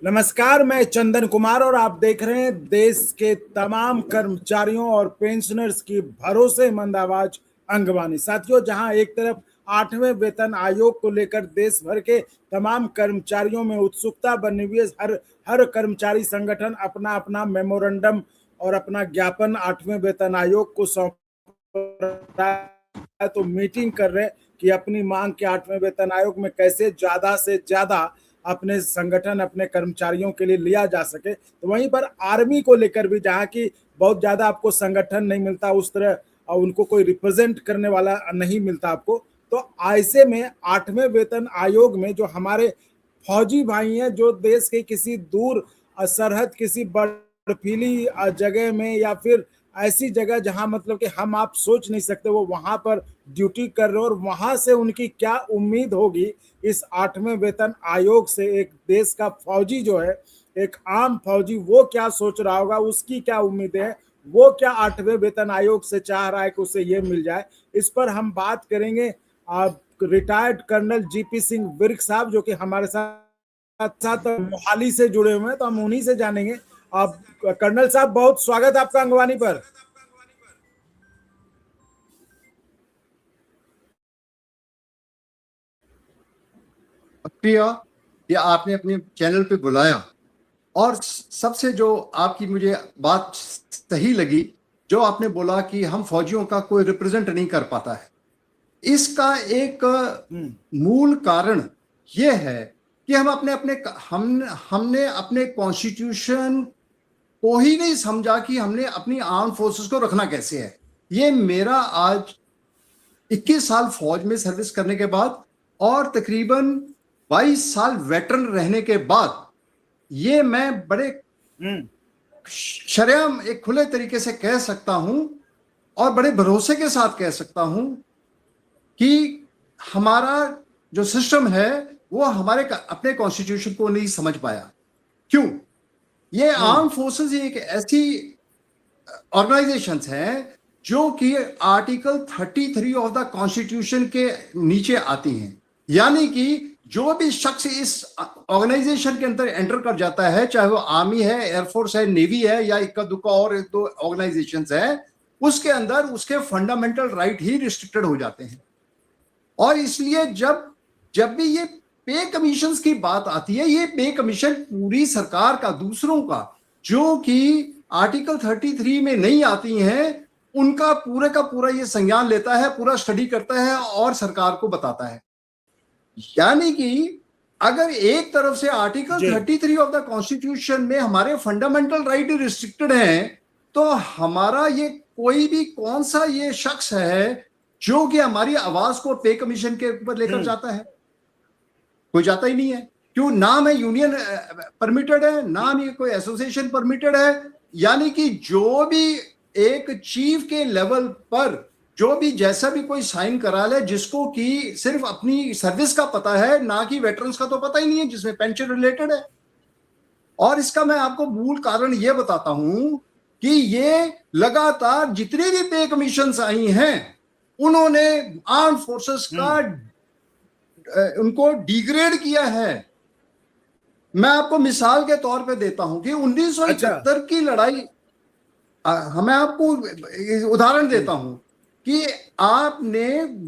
नमस्कार, मैं चंदन कुमार और आप देख रहे हैं देश के तमाम कर्मचारियों और पेंशनर्स की भरोसेमंद आवाज अंगवानी। साथियों, जहां एक तरफ 8वें वेतन आयोग को लेकर देश भर के तमाम कर्मचारियों में उत्सुकता बनी हुई है। हर कर्मचारी संगठन अपना अपना मेमोरेंडम और अपना ज्ञापन 8वें वेतन आयोग को सौंप रहा है, तो मीटिंग कर रहे हैं कि अपनी मांग के 8वें वेतन आयोग में कैसे ज्यादा से ज्यादा अपने संगठन अपने कर्मचारियों के लिए लिया जा सके। तो वहीं पर आर्मी को लेकर भी, जहाँ की बहुत ज्यादा आपको संगठन नहीं मिलता, उस तरह और उनको कोई रिप्रेजेंट करने वाला नहीं मिलता आपको, तो ऐसे में 8वें वेतन आयोग में जो हमारे फौजी भाई हैं, जो देश के किसी दूर सरहद, किसी बर्फीली जगह में या फिर ऐसी जगह जहां मतलब कि हम आप सोच नहीं सकते, वो वहां पर ड्यूटी कर रहे हो, और वहां से उनकी क्या उम्मीद होगी इस 8वें वेतन आयोग से। एक देश का फौजी जो है, एक आम फौजी, वो क्या सोच रहा होगा, उसकी क्या उम्मीदें हैं, वो क्या 8वें वेतन आयोग से चाह रहा है कि उसे ये मिल जाए। इस पर हम बात करेंगे retired colonel GP Singh Virk साहब, जो कि हमारे साथ मोहाली से जुड़े हुए हैं, तो हम उन्हीं से जानेंगे। आप कर्नल साहब, बहुत स्वागत है आपका अंगवानी पर। प्रिया, ये आपने अपने चैनल पे बुलाया, और सबसे जो आपकी मुझे बात सही लगी, जो आपने बोला कि हम फौजियों का कोई रिप्रेजेंट नहीं कर पाता है। इसका एक मूल कारण यह है कि हमने अपने कॉन्स्टिट्यूशन को ही नहीं समझा कि हमने अपनी आर्म फोर्सेस को रखना कैसे है। ये मेरा आज 21 साल फौज में सर्विस करने के बाद और तकरीबन 22 साल वेटरन रहने के बाद, ये मैं बड़े शर्म एक खुले तरीके से कह सकता हूं और बड़े भरोसे के साथ कह सकता हूं कि हमारा जो सिस्टम है वो हमारे अपने कॉन्स्टिट्यूशन को नहीं समझ पाया। क्यों? ये आर्म फोर्सेस एक ऐसी ऑर्गेनाइजेशंस हैं जो कि आर्टिकल 33 ऑफ द कॉन्स्टिट्यूशन के नीचे आती हैं। यानी कि जो भी शख्स इस ऑर्गेनाइजेशन के अंदर एंटर कर जाता है, चाहे वो आर्मी है, एयरफोर्स है, नेवी है, या इक्का दुक्का और एक दो ऑर्गेनाइजेशंस है, उसके अंदर उसके फंडामेंटल राइट ही रिस्ट्रिक्टेड हो जाते हैं। और इसलिए जब भी ये पे कमीशन की बात आती है, ये पे कमीशन पूरी सरकार का, दूसरों का, जो कि आर्टिकल 33 में नहीं आती हैं, उनका पूरे का पूरा ये संज्ञान लेता है, पूरा स्टडी करता है और सरकार को बताता है। यानी कि अगर एक तरफ से आर्टिकल 33 ऑफ द कॉन्स्टिट्यूशन में हमारे फंडामेंटल राइट रिस्ट्रिक्टेड हैं, तो हमारा ये कोई भी कौन सा ये शख्स है जो कि हमारी आवाज को पे कमीशन के ऊपर लेकर जाता है? कोई जाता ही नहीं है। क्यों? नाम है यूनियन परमिटेड है, नाम ये कोई एसोसिएशन परमिटेड है। यानी कि जो भी एक चीफ के लेवल पर जो भी जैसा भी कोई साइन करा ले, जिसको कि सिर्फ अपनी सर्विस का पता है, ना कि वेटरन्स का तो पता ही नहीं है, जिसमें पेंशन रिलेटेड है। और इसका मैं आपको मूल कारण ये बताता हूं कि ये लगातार जितनी भी पे कमीशंस आई हैं, उन्होंने आर्म फोर्सेस का उनको डिग्रेड किया है। मैं आपको मिसाल के तौर पे देता हूं कि 1971 की लड़ाई, मैं आपको उदाहरण देता हूं कि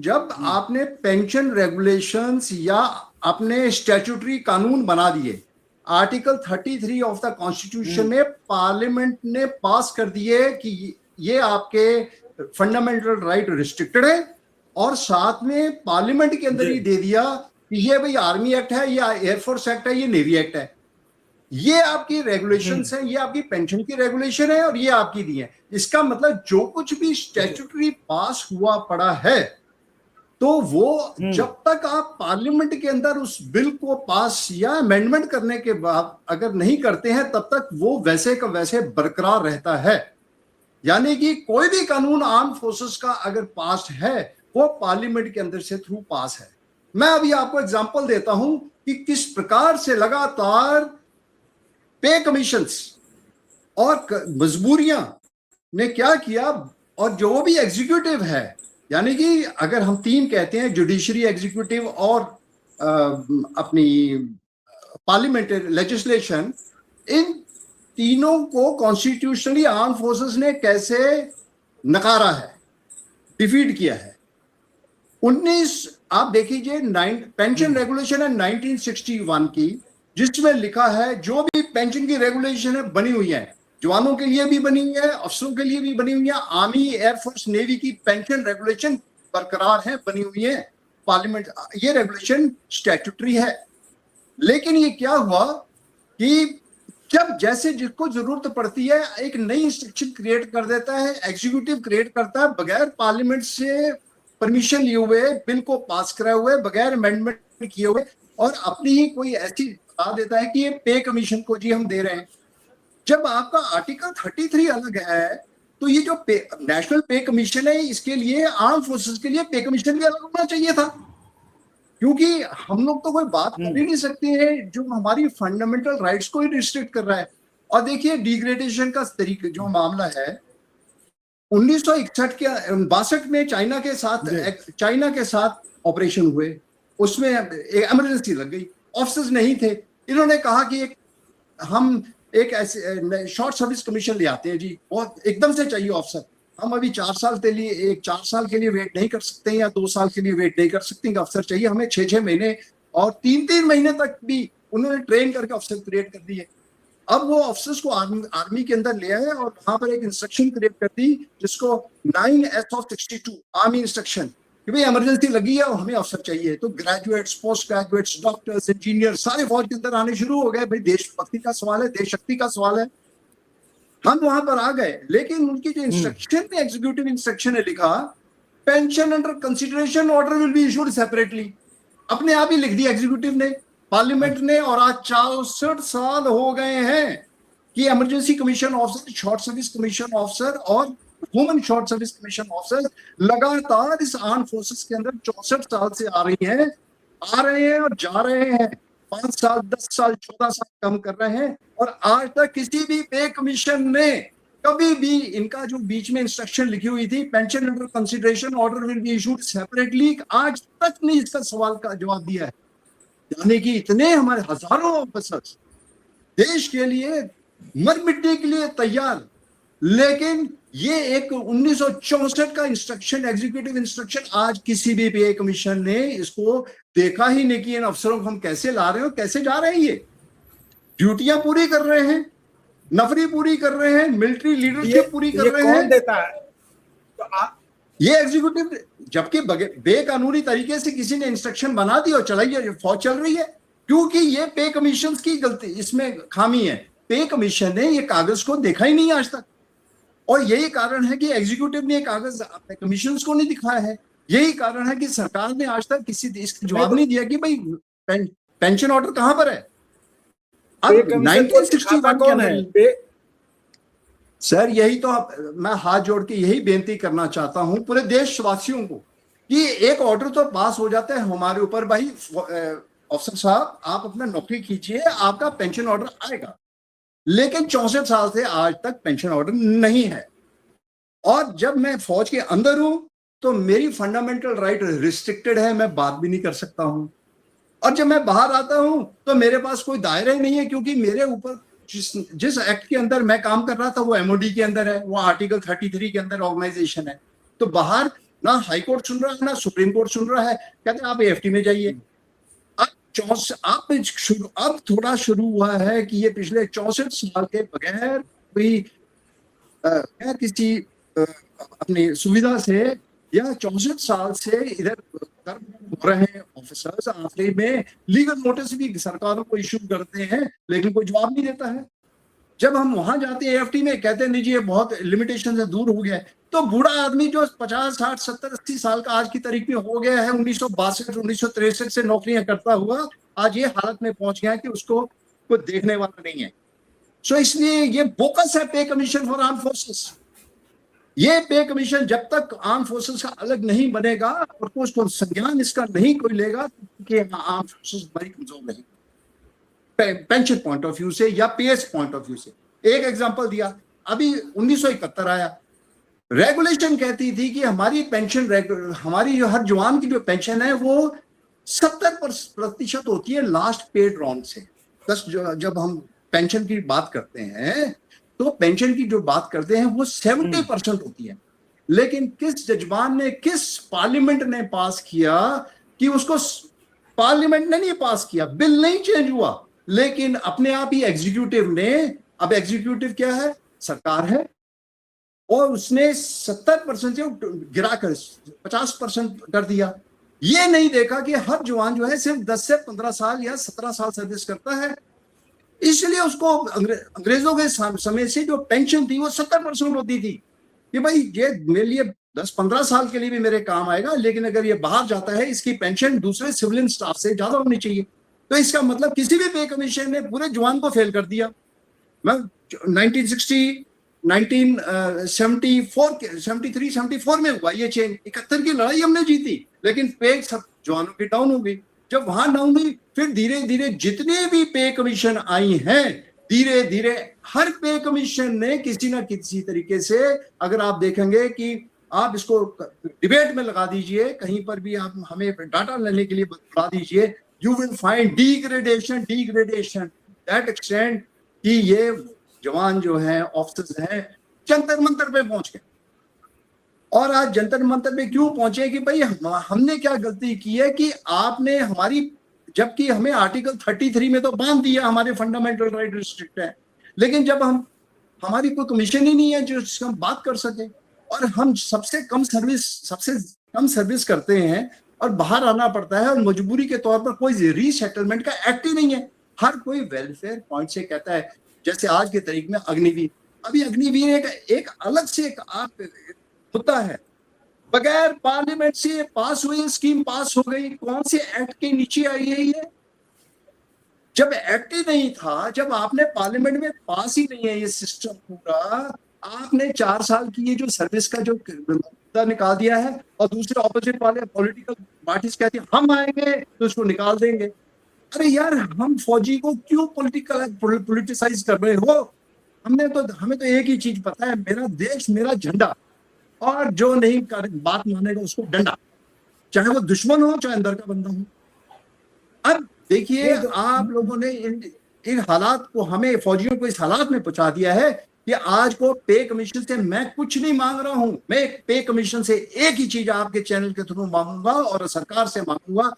जब आपने पेंशन रेगुलेशंस या अपने स्टैट्यूटरी कानून बना दिए, आर्टिकल 33 ऑफ द कॉन्स्टिट्यूशन में पार्लियामेंट ने पास कर दिए कि ये आपके फंडामेंटल राइट रिस्ट्रिक्टेड है, और साथ में पार्लियामेंट के अंदर ही दे दिया कि ये भाई आर्मी एक्ट है, या एयरफोर्स एक्ट है, ये नेवी एक्ट है, ये आपकी रेगुलेशंस हैं, ये आपकी पेंशन की रेगुलेशन है, और ये आपकी दी है। इसका मतलब जो कुछ भी स्टैट्यूटरी पास हुआ पड़ा है, तो वो जब तक आप पार्लियामेंट के अंदर उस बिल को पास या अमेंडमेंट करने के बाद अगर नहीं करते हैं, तब तक वो वैसे का वैसे बरकरार रहता है। यानी कि कोई भी कानून आर्म फोर्सेस का अगर पास है, वो पार्लियामेंट के अंदर से थ्रू पास है। मैं अभी आपको एग्जांपल देता हूं कि किस प्रकार से लगातार पे कमीशंस और मजबूरियां ने क्या किया, और जो भी एग्जीक्यूटिव है, यानी कि अगर हम तीन कहते हैं, जुडिशरी, एग्जीक्यूटिव और अपनी पार्लियामेंट्री लेजिस्लेशन, इन तीनों को कॉन्स्टिट्यूशनली आर्म फोर्सेस ने कैसे नकारा है, डिफीट किया है। 19 आप देखिए पेंशन रेगुलेशन है 1961 की, जिसमें लिखा है जो भी पेंशन की रेगुलेशन है बनी हुई है, जवानों के लिए भी बनी हुई है, अफसरों के लिए भी बनी हुई है, आर्मी, एयरफोर्स, नेवी की पेंशन रेगुलेशन बरकरार है, बनी हुई है। पार्लियामेंट ये रेगुलेशन स्टैट्यूटरी है। लेकिन ये क्या हुआ कि जब जैसे जिसको जरूरत पड़ती है एक नई इंस्ट्रक्शन क्रिएट कर देता है, एग्जीक्यूटिव क्रिएट करता है, बगैर पार्लियामेंट से परमिशन लिए हुए, बिल को पास कराए हुए, बगैर अमेंडमेंट किए हुए, और अपनी ही कोई ऐसी बता देता है कि ये पे कमीशन को जी हम दे रहे हैं। जब आपका आर्टिकल 33 अलग है, तो ये जो नेशनल पे कमीशन है, इसके लिए आर्म फोर्सेस के लिए पे कमीशन भी अलग होना चाहिए था, क्योंकि हम लोग तो कोई बात कर ही नहीं सकते हैं जो हमारी फंडामेंटल राइट्स को ही रिस्ट्रिक्ट कर रहा है। और देखिए डिग्रेडेशन का तरीका जो मामला है, 1961 के 62 में चाइना के साथ ऑपरेशन हुए, उसमें इमरजेंसी लग गई, ऑफिसर्स नहीं थे। इन्होंने कहा कि हम एक ऐसे शॉर्ट सर्विस कमीशन ले आते हैं जी, बहुत एकदम से चाहिए ऑफिसर, हम अभी 4 साल के लिए वेट नहीं कर सकते या 2 साल के लिए वेट नहीं कर सकते, अफसर चाहिए हमें 6-6 महीने और 3-3 महीने तक भी उन्होंने ट्रेन करके अफसर क्रिएट कर दिए। अब वो अफसर्स को आर्मी के अंदर ले आए और वहां पर एक इंस्ट्रक्शन क्रिएट कर दी जिसको 9S/62 आर्मी इंस्ट्रक्शन, कि भाई इमरजेंसी लगी है और हमें अफसर चाहिए। तो graduates, post graduates, doctors, engineer सारे फौज के अंदर आने शुरू हो गए। भाई देशभक्ति का सवाल है, देश शक्ति का सवाल है, हम वहां पर आ गए। लेकिन उनकी जो इंस्ट्रक्शन में एग्जीक्यूटिव इंस्ट्रक्शन है लिखा, pension under consideration order will be issued separately, अपने आप ही लिख दिया एग्जीक्यूटिव ने, पार्लियामेंट ने। और आज 64 साल हो गए हैं कि emergency commission officer, short service commission officer और women short service commission officer लगातार इस आर्म फोर्सेस के अंदर 64 साल से आ रहे हैं और जा रहे हैं। 5 साल, 10 साल, 14 साल कम कर रहे हैं, और आज तक किसी भी पे कमीशन ने कभी भी इनका जो बीच में इंस्ट्रक्शन लिखी हुई थी, pension under consideration order will be issued separately, आज तक नहीं इसका सवाल का जवाब दिया है। यानी कि इतने हमारे हजारों ऑफिसर्स देश के लिए मर मिटने के लिए तैयार, लेकिन ये एक 1964 का इंस्ट्रक्शन, एग्जीक्यूटिव इंस्ट्रक्शन, आज किसी भी पे कमीशन ने इसको देखा ही नहीं कि इन अफसरों को हम कैसे ला रहे हैं, कैसे जा रहे हैं, ये ड्यूटियां पूरी कर रहे हैं, नफरी पूरी कर रहे हैं, मिलिट्री लीडरशिप पूरी कर रहे हैं। कौन देता है? तो ये एग्जीक्यूटिव, जबकि बेकानूनी तरीके से किसी ने इंस्ट्रक्शन बना दी और चलाइए, फौज चल रही है, क्योंकि ये पे कमीशन की गलती, इसमें खामी है। पे कमीशन ने ये कागज को देखा ही नहीं आज तक, और यही कारण है कि एग्जीक्यूटिव ने कागज अपने कमीशन को नहीं दिखाया है। यही कारण है कि सरकार ने आज तक किसी इसका जवाब नहीं दिया कि भाई पेंशन ऑर्डर कहां पर है। अब 1961 कौन है? सर यही तो मैं हाथ जोड़ के यही बेनती करना चाहता हूं पूरे देशवासियों को कि एक ऑर्डर तो पास हो जाता है हमारे ऊपर, भाई अफसर साहब आप अपना नौकरी कीजिए, आपका पेंशन ऑर्डर आएगा। लेकिन 64 साल से आज तक पेंशन ऑर्डर नहीं है, और जब मैं फौज के अंदर हूं तो मेरी फंडामेंटल राइट रिस्ट्रिक्टेड है, मैं बात भी नहीं कर सकता हूं। और जब मैं बाहर आता हूं तो मेरे पास कोई दायरा ही नहीं है, क्योंकि मेरे ऊपर जिस एक्ट के अंदर मैं काम कर रहा था वो MOD के अंदर है, वो आर्टिकल 33 के अंदर ऑर्गेनाइजेशन है। तो बाहर ना हाई कोर्ट सुन रहा है ना सुप्रीम कोर्ट सुन रहा है, कहते हैं आप AFT में जाइए। अब थोड़ा शुरू हुआ है कि ये पिछले 64 साल के बगैर कोई किसी अपनी सुविधा से या 64 साल से इधर कर हो रहे हैं ऑफिसर्स, आखिरी में लीगल नोटिस भी सरकारों को इशू करते हैं, लेकिन कोई जवाब नहीं देता है। जब हम वहां जाते हैं AFT में, कहते हैं नहीं जी ये बहुत लिमिटेशन से दूर हो गया है। तो बूढ़ा आदमी जो 50, 60, 70, 80 साल का आज की तारीख में हो गया है, 1962, 1963 से नौकरियां करता हुआ आज ये हालत में पहुंच गया कि उसको कोई देखने वाला नहीं है। सो इसलिए ये बोकस है पे कमीशन फॉर आर्म फोर्सेस। ये पे कमीशन जब तक आर्म फोर्सेस का अलग नहीं बनेगा और उसको संज्ञान इसका नहीं कोई लेगा कि आर्म फोर्सेस बड़ी कमजोर नहीं, पेंशन पॉइंट ऑफ व्यू से या PS पॉइंट ऑफ व्यू से। एक एग्जांपल दिया, अभी 1971 आया, रेगुलेशन कहती थी कि हमारी पेंशन, हमारी जो हर जवान की जो पेंशन है वो 70% होती है लास्ट पेड राउंड से। जब हम पेंशन की बात करते हैं तो पेंशन की जो बात करते हैं वो 70% होती है, लेकिन किस जजमान ने, किस पार्लियामेंट ने पास किया कि उसको, पार्लियामेंट ने नहीं पास किया, बिल नहीं चेंज हुआ, लेकिन अपने आप ही एग्जीक्यूटिव ने, अब एग्जीक्यूटिव क्या है, सरकार है, और उसने 70% से गिराकर 50% कर दिया। ये नहीं देखा कि हर जवान जो है सिर्फ 10 से 15 साल या 17 साल सर्विस करता है, इसलिए उसको अंग्रेजों के समय से जो पेंशन थी वो 70% होती थी कि भाई ये मेरे लिए 10-15 साल के लिए भी मेरे काम आएगा, लेकिन अगर ये बाहर जाता है इसकी पेंशन दूसरे सिविलियन स्टाफ से ज्यादा होनी चाहिए। तो इसका मतलब किसी भी पे कमीशन ने पूरे जवान को फेल कर दिया। मैं 1960 1974 73 74 में हुआ ये चेंज, 71 की लड़ाई हमने जीती, लेकिन पे सब जवानों की डाउन हो गई। जब वहां डाउन हुई, फिर धीरे धीरे जितने भी पे कमीशन आई हैं, धीरे धीरे हर पे कमीशन ने किसी ना किसी तरीके से, अगर आप देखेंगे कि आप इसको डिबेट में लगा दीजिए, कहीं पर भी आप हमें डाटा लेने के लिए बता दीजिए, you will find degradation that extend कि ये जवान जो है, ऑफिसर्स हैं, जंतर मंतर पे पहुंच गए। और आज जंतर मंतर पे क्यों पहुंचे कि भाई हमने क्या गलती की है कि आपने हमारी, जबकि हमें आर्टिकल 33 में तो बांध दिया हमारे फंडामेंटल राइट रिस्ट्रिक्ट है, लेकिन जब हमारी कोई कमीशन ही नहीं है जो जिससे हम बात कर सके, और हम सबसे कम सर्विस करते हैं और बाहर आना पड़ता है, और मजबूरी के तौर पर कोई रीसेटलमेंट का एक्ट ही नहीं है। हर कोई वेलफेयर पॉइंट से कहता है, जैसे आज के तारीख में अग्निवीर, अभी अग्निवीर एक अलग से एक मुद्दा है, बगैर पार्लियामेंट से पास हुई स्कीम पास हो गई, कौन से एक्ट के नीचे आई है ये? जब एक्ट ही नहीं था, जब आपने पार्लियामेंट में पास ही नहीं है ये सिस्टम पूरा, आपने 4 साल की ये जो सर्विस का जो मुद्दा निकाल दिया है, और दूसरे ऑपोजिट वाले पॉलिटिकल पार्टीज कहती है हम आएंगे तो उसको निकाल देंगे। अरे यार, हम फौजी को क्यों पॉलिटिसाइज कर रहे हो? हमें तो एक ही चीज पता है, मेरा देश मेरा झंडा, और जो नहीं बात मानेगा उसको डंडा, चाहे वो दुश्मन हो चाहे अंदर का बंदा हो। अब देखिए, आप लोगों ने इन हालात को, हमें फौजियों को इस हालात में पहुंचा दिया है कि आज को पे कमीशन से मैं कुछ नहीं मांग रहा हूं, मैं पे कमीशन से एक ही चीज आपके चैनल के थ्रू मांगूंगा और सरकार से मांगूंगा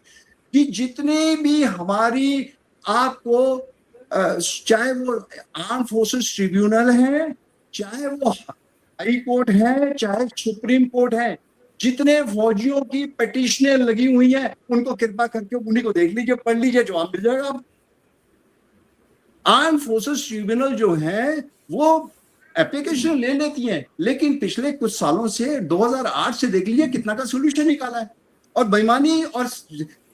कि जितने भी हमारी, आपको चाहे वो आर्म फोर्सेस ट्रिब्यूनल है, चाहे वो हाई कोर्ट है, चाहे सुप्रीम कोर्ट है, जितने फौजियों की पिटीशनें लगी हुई हैं, उनको कृपा करके उन्हीं को देख लीजिए, पढ़ लीजिए, जवाब मिल जाएगा। आर्म फोर्सेस ट्रिब्यूनल जो है वो एप्लीकेशन ले लेती हैं, लेकिन पिछले कुछ सालों से 2008 से देख लीजिए कितना का सोल्यूशन निकाला है। और बेईमानी और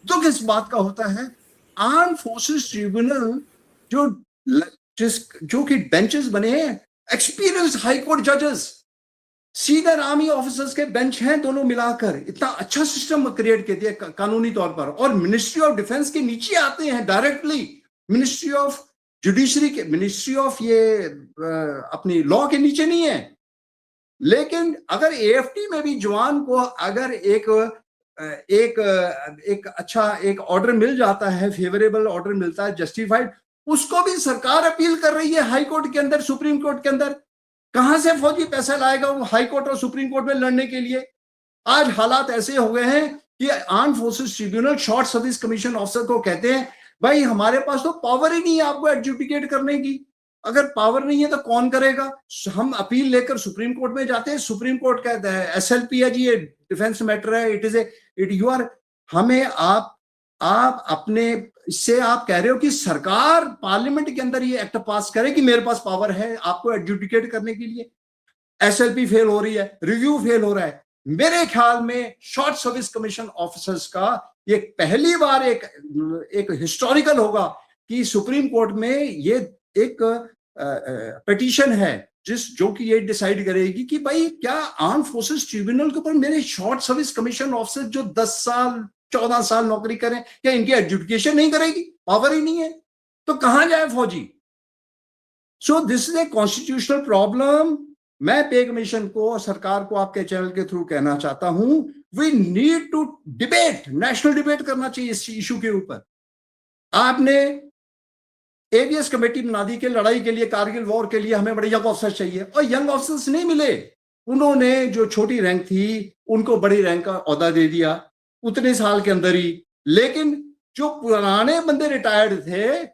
दुख इस बात का होता है, आर्म फोर्सेस ट्रिब्यूनल जो कि बेंचेस बने हैं, एक्सपीरियंस हाई कोर्ट जजेस, सीनियर आर्मी ऑफिसर्स के बेंच हैं, दोनों मिलाकर इतना अच्छा सिस्टम क्रिएट कर दिया कानूनी तौर पर, और मिनिस्ट्री ऑफ डिफेंस के नीचे आते हैं डायरेक्टली, मिनिस्ट्री ऑफ जुडिशरी के, मिनिस्ट्री ऑफ ये अपनी लॉ के नीचे नहीं है। लेकिन अगर एएफटी में भी जवान को अगर एक अच्छा एक ऑर्डर मिल जाता है, फेवरेबल ऑर्डर मिलता है, जस्टिफाइड, उसको भी सरकार अपील कर रही है हाई कोर्ट के अंदर, सुप्रीम कोर्ट के अंदर। कहां से फौजी पैसा लाएगा वो हाई कोर्ट और सुप्रीम कोर्ट में लड़ने के लिए? आज हालात ऐसे हो गए हैं कि arm forces tribunal short service commission officer को कहते हैं, भाई हमारे पास तो पावर ही नहीं है आपको एडजुडिकेट करने की, अगर पावर नहीं है तो कौन करेगा? हम अपील लेकर सुप्रीम कोर्ट में जाते हैं, सुप्रीम कोर्ट कहता है एसएलपी है जी, ये डिफेंस मैटर है, यू आर, हमें आप अपने, इससे आप कह रहे हो कि सरकार पार्लियामेंट के अंदर ये एक्ट पास करे कि मेरे पास पावर है आपको एडजुडिकेट करने के लिए। एसएलपी फेल हो रही है, रिव्यू फेल हो रहा है। मेरे ख्याल में शॉर्ट सर्विस कमीशन ऑफिसर्स का ये पहली बार एक हिस्टोरिकल होगा कि सुप्रीम कोर्ट में ये एक पिटीशन है जो कि ये डिसाइड करेगी कि भाई क्या आर्म फोर्सेस ट्रिब्यूनल के ऊपर मेरे शॉर्ट सर्विस कमीशन ऑफिसर जो 10 साल 14 साल नौकरी करें, क्या इनकी एडजुडिकेशन नहीं करेगी? पावर ही नहीं है तो कहां जाए फौजी? So this is a constitutional problem. मैं पे कमीशन को, सरकार को आपके चैनल के थ्रू कहना चाहता हूं, we need to debate, national debate करना चाहिए इस इशू के ऊपर। आपने एवीएस कमेटी बना दी कि लड़ाई के लिए, कारगिल वॉर के लिए हमें बड़े यंग ऑफिसर्स चाहिए, और यंग ऑफिसर्स नहीं मिले। उन्होंने जो छोटी रैंक थी उनको बड़ी रैंक का ओहदा दे दिया उतने साल के अंदर ही। लेकिन जो पुराने बंदे रिटायर्ड थे,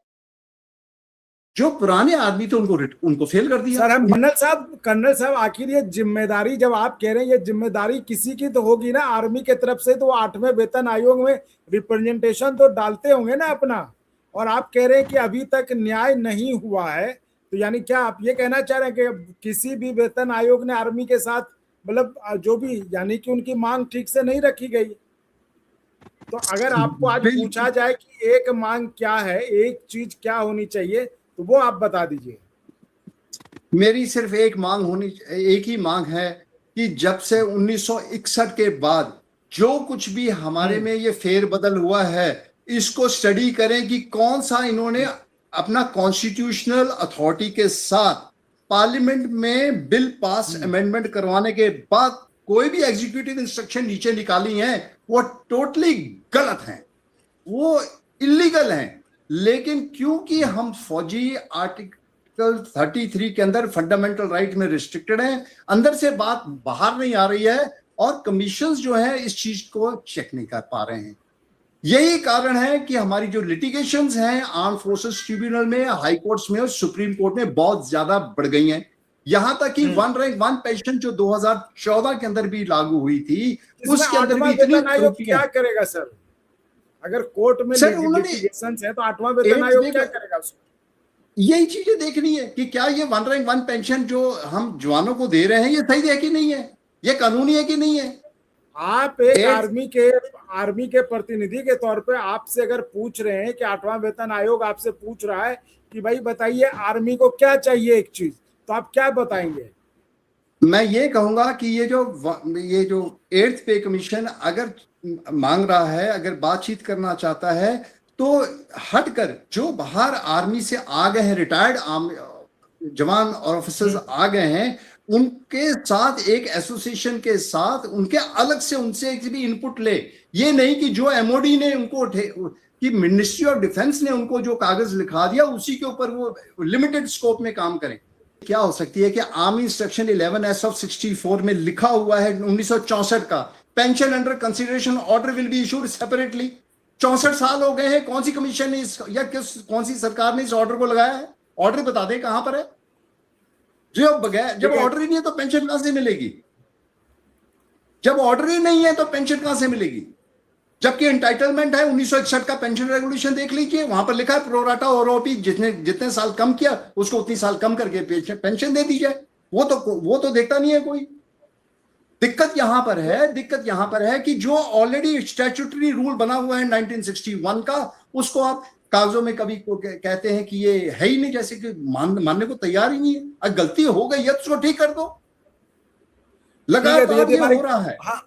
जो पुराने आदमी थे, उनको फेल कर दिया। सर हम कर्नल साहब आखिर ये जिम्मेदारी जब आप कह रहे हैं, ये जिम्मेदारी किसी की तो होगी ना, आर्मी के तरफ से तो 8वें वेतन आयोग में रिप्रेजेंटेशन तो डालते होंगे ना अपना, और आप कह रहे हैं कि अभी तक न्याय नहीं हुआ है, तो यानी क्या आप ये कहना चाह रहे हैं कि किसी भी वेतन आयोग ने आर्मी के साथ मतलब जो भी, यानी कि उनकी मांग ठीक से नहीं रखी गई? तो अगर आपको आज पूछा जाए कि एक मांग क्या है, एक चीज क्या होनी चाहिए, तो वो आप बता दीजिए। मेरी सिर्फ एक ही मांग है कि जब से 1961 के बाद जो कुछ भी हमारे में ये फेरबदल हुआ है, इसको स्टडी करें कि कौन सा इन्होंने अपना कॉन्स्टिट्यूशनल अथॉरिटी के साथ पार्लियामेंट में बिल पास अमेंडमेंट करवाने के बाद कोई भी एग्जीक्यूटिव इंस्ट्रक्शन नीचे निकाली हैं, वो टोटली गलत हैं, वो इलीगल हैं। लेकिन क्योंकि हम फौजी आर्टिकल 33 के अंदर फंडामेंटल राइट में रिस्ट्रिक्टेड हैं, अंदर से बात बाहर नहीं आ रही है, और कमीशंस जो है इस चीज को चेक नहीं कर पा रहे हैं। यही कारण है कि हमारी जो लिटिगेशंस हैं आर्म फोर्सेस ट्रिब्यूनल में, हाई कोर्ट्स में और सुप्रीम कोर्ट में बहुत ज्यादा बढ़ गई हैं। यहां तक कि वन रैंक वन पेंशन जो 2014 के अंदर भी लागू हुई थी, उसके अंदर भी इतनी क्या करेगा सर? अगर कोर्ट में लिटिगेशंस है तो 8वां वेतन आयोग क्या करेगा? यही चीजें देखनी है कि क्या ये वन रैंक वन पेंशन जो हम जवानों को दे रहे हैं ये सही है कि नहीं है, ये कानूनी है कि नहीं है। आप एक आर्मी के प्रतिनिधि के तौर पे आपसे अगर पूछ रहे हैं कि 8वां वेतन आयोग आपसे पूछ रहा है कि भाई बताइए आर्मी को क्या चाहिए एक चीज, तो आप क्या बताएंगे? मैं ये कहूंगा कि ये जो 8th पे कमीशन अगर मांग रहा है, अगर बातचीत करना चाहता है, तो हटकर जो बाहर आर्मी से आ गए हैं, रिटायर्ड जवान और ऑफिसर्स आ गए हैं, उनके साथ एक एसोसिएशन के साथ उनके अलग से उनसे एक भी इनपुट ले। ये नहीं कि जो एमओडी ने उनको कि मिनिस्ट्री ऑफ डिफेंस ने उनको जो कागज लिखा दिया उसी के ऊपर वो लिमिटेड स्कोप में काम करें। क्या हो सकती है कि आर्मी इंस्ट्रक्शन 11S ऑफ 64 में लिखा हुआ है 1964 का, pension under consideration order will be issued separately. 64 साल हो गए हैं, कौन सी कमीशन ने कौन सी सरकार ने इस ऑर्डर को लगाया है? ऑर्डर बता दें कहां पर है? जब ऑर्डर ही नहीं है तो पेंशन कहां से मिलेगी? जब ऑर्डर ही नहीं है तो पेंशन कहां से मिलेगी? जबकि एंटाइटलमेंट है 1961 का पेंशन रेगुलेशन देख लीजिए, वहां पर लिखा है प्रोराटा और ओपी, जितने साल कम किया उसको उतनी साल कम करके पेंशन दे दी जाए। वो तो देखता नहीं है कोई। दिक्कत यहां पर है कि जो ऑलरेडी स्टैट्यूटरी रूल बना हुआ है 1961 का, उसको आप कागजों में कभी कहते हैं कि ये है ही नहीं, जैसे कि मानने को तैयार ही नहीं है। अगर गलती हो गई है तो उसको ठीक कर दो। लगातार ये हो रहा है। हाँ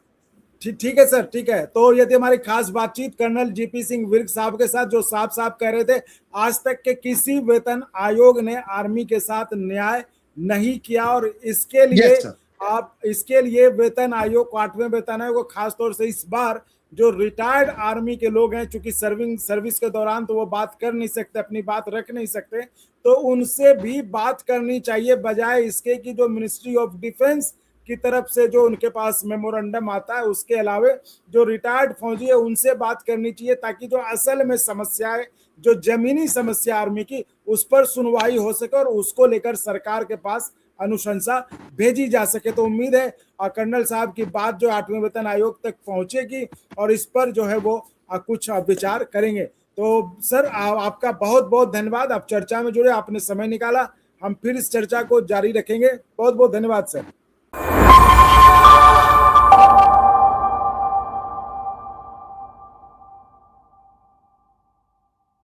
ठीक है सर, ठीक है। तो यदि हमारी खास बातचीत कर्नल जीपी सिंह विर्क साहब के साथ, जो साफ साफ कह रहे थे आज तक के किसी वेतन आयोग ने आर्मी के साथ न्याय नहीं किया, और इसके लिए वेतन आयोग को, 8वें वेतन आयोग को खासतौर से इस बार जो रिटायर्ड आर्मी के लोग हैं, चूंकि सर्विस के दौरान तो वो बात कर नहीं सकते, अपनी बात रख नहीं सकते, तो उनसे भी बात करनी चाहिए, बजाय इसके कि जो मिनिस्ट्री ऑफ डिफेंस की तरफ से जो उनके पास मेमोरेंडम आता है, उसके अलावे जो रिटायर्ड फौजी है उनसे बात करनी चाहिए, ताकि जो असल में समस्या है, जो जमीनी समस्या आर्मी की, उस पर सुनवाई हो सके और उसको लेकर सरकार के पास अनुशंसा भेजी जा सके। तो उम्मीद है कर्नल साहब की बात जो 8वें वेतन आयोग तक पहुंचेगी और इस पर जो है वो कुछ विचार करेंगे। तो सर आपका बहुत बहुत धन्यवाद, आप चर्चा में जुड़े, आपने समय निकाला। हम फिर इस चर्चा को जारी रखेंगे। बहुत बहुत धन्यवाद सर।